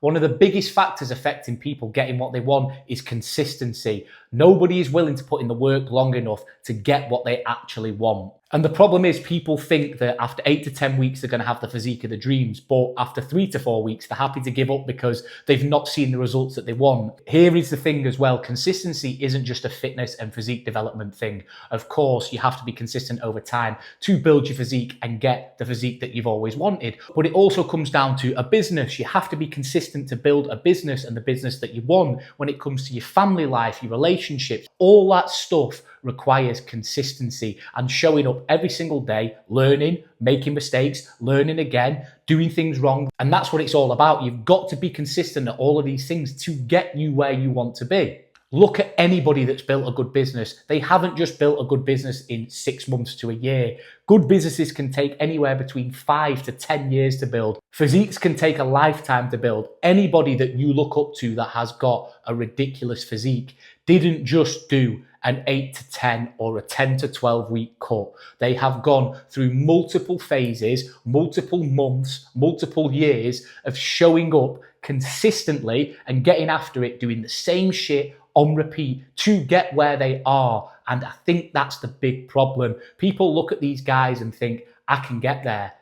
One of the biggest factors affecting people getting what they want is consistency. Nobody is willing to put in the work long enough to get what they actually want. And the problem is people think that after 8 to 10 weeks, they're going to have the physique of their dreams. But after 3 to 4 weeks, they're happy to give up because they've not seen the results that they want. Here is the thing as well. Consistency isn't just a fitness and physique development thing. Of course, you have to be consistent over time to build your physique and get the physique that you've always wanted. But it also comes down to a business. You have to be consistent to build a business and the business that you want. When it comes to your family life, your relationships, all that stuff requires consistency and showing up every single day, learning, making mistakes, learning again, doing things wrong. And that's what it's all about. You've got to be consistent at all of these things to get you where you want to be. Look at anybody that's built a good business. They haven't just built a good business in 6 months to a year. Good businesses can take anywhere between 5 to 10 years to build. Physiques can take a lifetime to build. Anybody that you look up to that has got a ridiculous physique didn't just do an 8 to 10 or a 10 to 12 week cut. They have gone through multiple phases, multiple months, multiple years of showing up consistently and getting after it, doing the same shit on repeat to get where they are. And I think that's the big problem. People look at these guys and think, I can get there.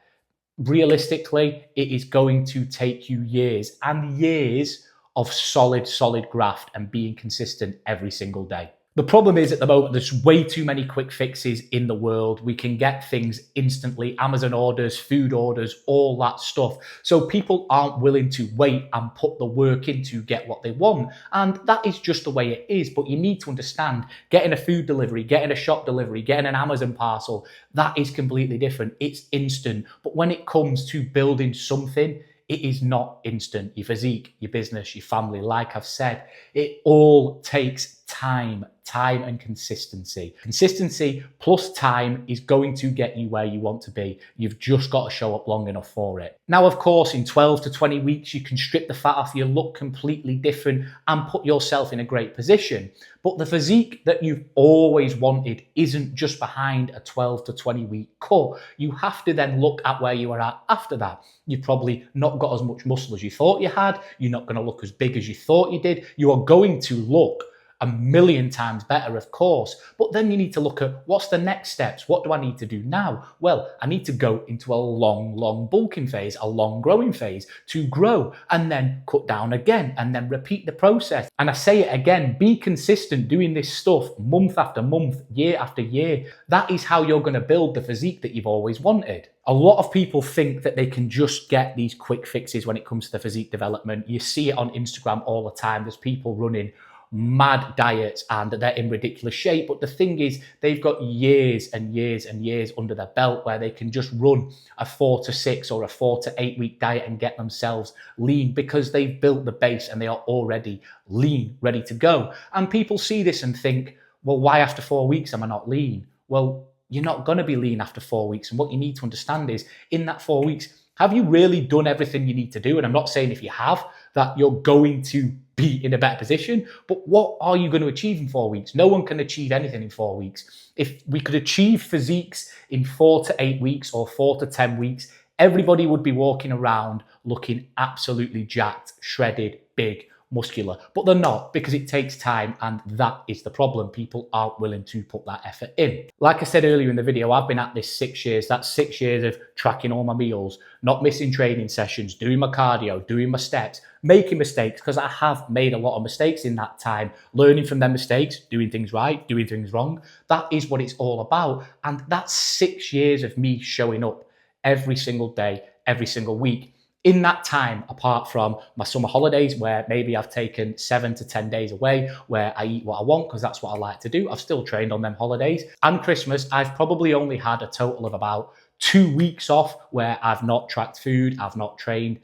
Realistically, it is going to take you years and years of solid graft and being consistent every single day. The problem is at the moment, there's way too many quick fixes in the world. We can get things instantly, Amazon orders, food orders, all that stuff. So people aren't willing to wait and put the work in to get what they want. And that is just the way it is. But you need to understand, getting a food delivery, getting a shop delivery, getting an Amazon parcel, that is completely different. It's instant. But when it comes to building something, it is not instant. Your physique, your business, your family, like I've said, it all takes time and consistency. Consistency plus time is going to get you where you want to be. You've just got to show up long enough for it. Now, of course, in 12 to 20 weeks, you can strip the fat off, you look completely different and put yourself in a great position. But the physique that you've always wanted isn't just behind a 12 to 20 week cut. You have to then look at where you are at after that. You've probably not got as much muscle as you thought you had. You're not going to look as big as you thought you did. You are going to look a million times better, of course. But then you need to look at what's the next steps? What do I need to do now? Well, I need to go into a long bulking phase, a long growing phase to grow and then cut down again and then repeat the process. And I say it again, be consistent doing this stuff month after month, year after year. That is how you're going to build the physique that you've always wanted. A lot of people think that they can just get these quick fixes when it comes to the physique development. You see it on Instagram all the time. There's people running mad diets and they're in ridiculous shape. But the thing is, they've got years and years and years under their belt where they can just run a 4 to 6 or a 4 to 8 week diet and get themselves lean because they've built the base and they are already lean, ready to go. And people see this and think, well, why after 4 weeks am I not lean? Well, you're not going to be lean after 4 weeks. And what you need to understand is in that 4 weeks, have you really done everything you need to do? And I'm not saying if you have that you're going to be in a better position, but what are you going to achieve in 4 weeks? No one can achieve anything in 4 weeks. If we could achieve physiques in 4 to 8 weeks or 4 to 10 weeks, everybody would be walking around looking absolutely jacked, shredded, big, muscular, but they're not because it takes time, and that is the problem. People aren't willing to put that effort in. Like I said earlier in the video, I've been at this 6 years. That's 6 years of tracking all my meals, not missing training sessions, doing my cardio, doing my steps, making mistakes because I have made a lot of mistakes in that time, learning from them mistakes, doing things right, doing things wrong. That is what it's all about. And that's 6 years of me showing up every single day, every single week. In that time, apart from my summer holidays, where maybe I've taken 7 to 10 days away, where I eat what I want because that's what I like to do. I've still trained on them holidays. And Christmas, I've probably only had a total of about 2 weeks off where I've not tracked food, I've not trained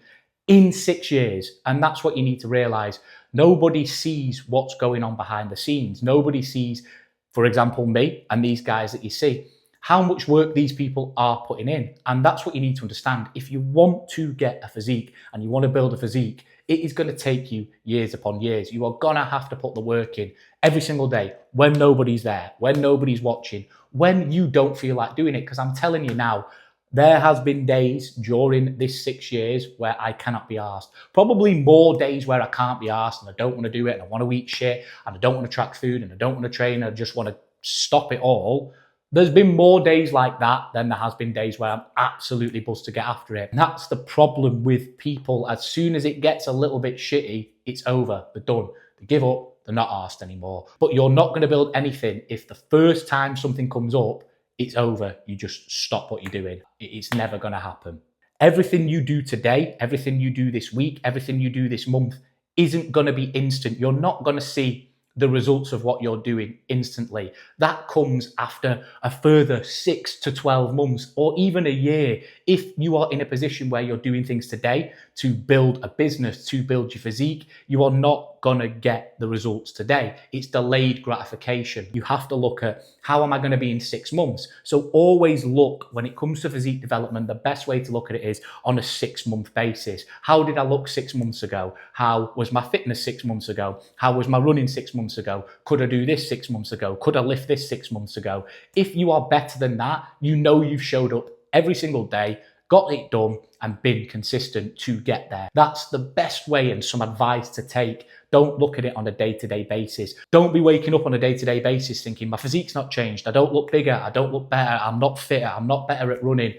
in 6 years. And that's what you need to realize. Nobody sees what's going on behind the scenes. Nobody sees, for example, me and these guys that you see, how much work these people are putting in. And that's what you need to understand. If you want to get a physique and you want to build a physique, it is going to take you years upon years. You are going to have to put the work in every single day when nobody's there, when nobody's watching, when you don't feel like doing it. Because I'm telling you now, There has been days during this 6 years where I cannot be arsed. Probably more days where I can't be arsed and I don't want to do it and I want to eat shit and I don't want to track food and I don't want to train and I just want to stop it all. There's been more days like that than there has been days where I'm absolutely buzzed to get after it. And that's the problem with people. As soon as it gets a little bit shitty, it's over. They're done. They give up. They're not arsed anymore. But you're not going to build anything if the first time something comes up, it's over. You just stop what you're doing. It's never going to happen. Everything you do today, everything you do this week, everything you do this month isn't going to be instant. You're not going to see the results of what you're doing instantly. That comes after a further 6 to 12 months or even a year. If you are in a position where you're doing things today to build a business, to build your physique, you are not gonna get the results today. It's delayed gratification. You have to look at how am I gonna be in 6 months? So always look, when it comes to physique development, the best way to look at it is on a 6-month basis. How did I look 6 months ago? How was my fitness 6 months ago? How was my running 6 months ago? Could I do this 6 months ago? Could I lift this 6 months ago? If you are better than that, you know you've showed up every single day, got it done, and been consistent to get there. That's the best way and some advice to take. Don't look at it on a day-to-day basis. Don't be waking up on a day-to-day basis thinking, my physique's not changed, I don't look bigger, I don't look better, I'm not fitter, I'm not better at running.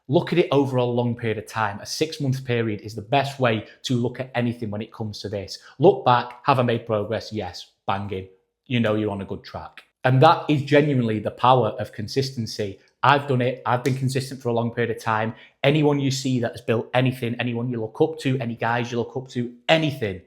Look at it over a long period of time. A 6-month period is the best way to look at anything when it comes to this. Look back, have I made progress? Yes, banging. You know you're on a good track. And that is genuinely the power of consistency. I've done it. I've been consistent for a long period of time. Anyone you see that has built anything, anyone you look up to, any guys you look up to, anything,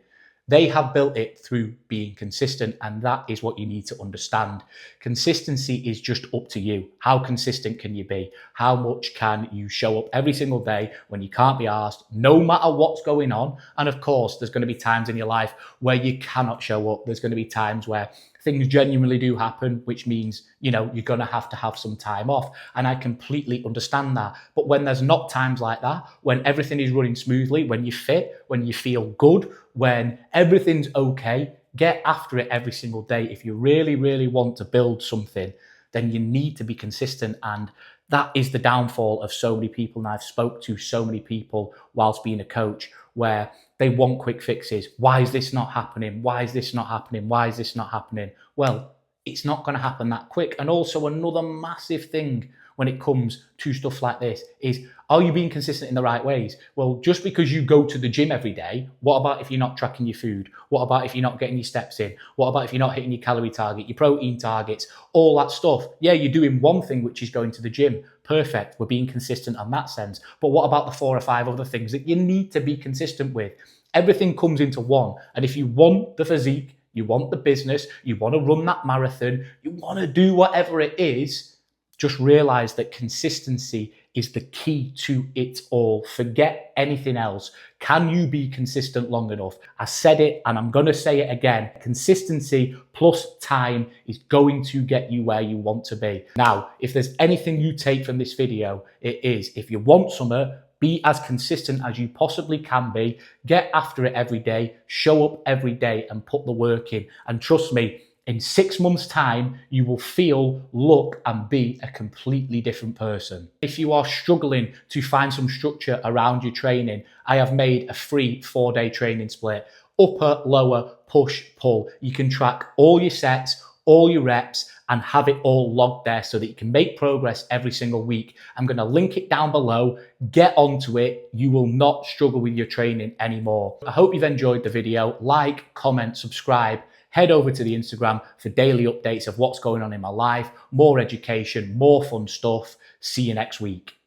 they have built it through being consistent, and that is what you need to understand. Consistency is just up to you. How consistent can you be? How much can you show up every single day when you can't be asked, no matter what's going on? And of course, there's going to be times in your life where you cannot show up. There's going to be times where things genuinely do happen, which means, you know, you're going to have some time off. And I completely understand that. But when there's not times like that, when everything is running smoothly, when you're fit, when you feel good, when everything's okay, get after it every single day. If you really, really want to build something, then you need to be consistent. And that is the downfall of so many people. And I've spoke to so many people whilst being a coach where they want quick fixes. Why is this not happening? Why is this not happening? Why is this not happening? Well, it's not going to happen that quick. And also another massive thing when it comes to stuff like this is, are you being consistent in the right ways? Well, just because you go to the gym every day, what about if you're not tracking your food? What about if you're not getting your steps in? What about if you're not hitting your calorie target, your protein targets, all that stuff? Yeah, you're doing one thing, which is going to the gym. Perfect. We're being consistent on that sense. But what about the 4 or 5 other things that you need to be consistent with? Everything comes into one. And if you want the physique, you want the business, you want to run that marathon, you want to do whatever it is, just realize that consistency is the key to it all. Forget anything else. Can you be consistent long enough? I said it and I'm going to say it again. Consistency plus time is going to get you where you want to be. Now, if there's anything you take from this video, it is if you want something, be as consistent as you possibly can be. Get after it every day. Show up every day and put the work in. And trust me, in 6 months' time, you will feel, look, and be a completely different person. If you are struggling to find some structure around your training, I have made a free 4-day training split. Upper, lower, push, pull. You can track all your sets, all your reps, and have it all logged there so that you can make progress every single week. I'm going to link it down below. Get onto it. You will not struggle with your training anymore. I hope you've enjoyed the video. Like, comment, subscribe. Head over to the Instagram for daily updates of what's going on in my life, more education, more fun stuff. See you next week.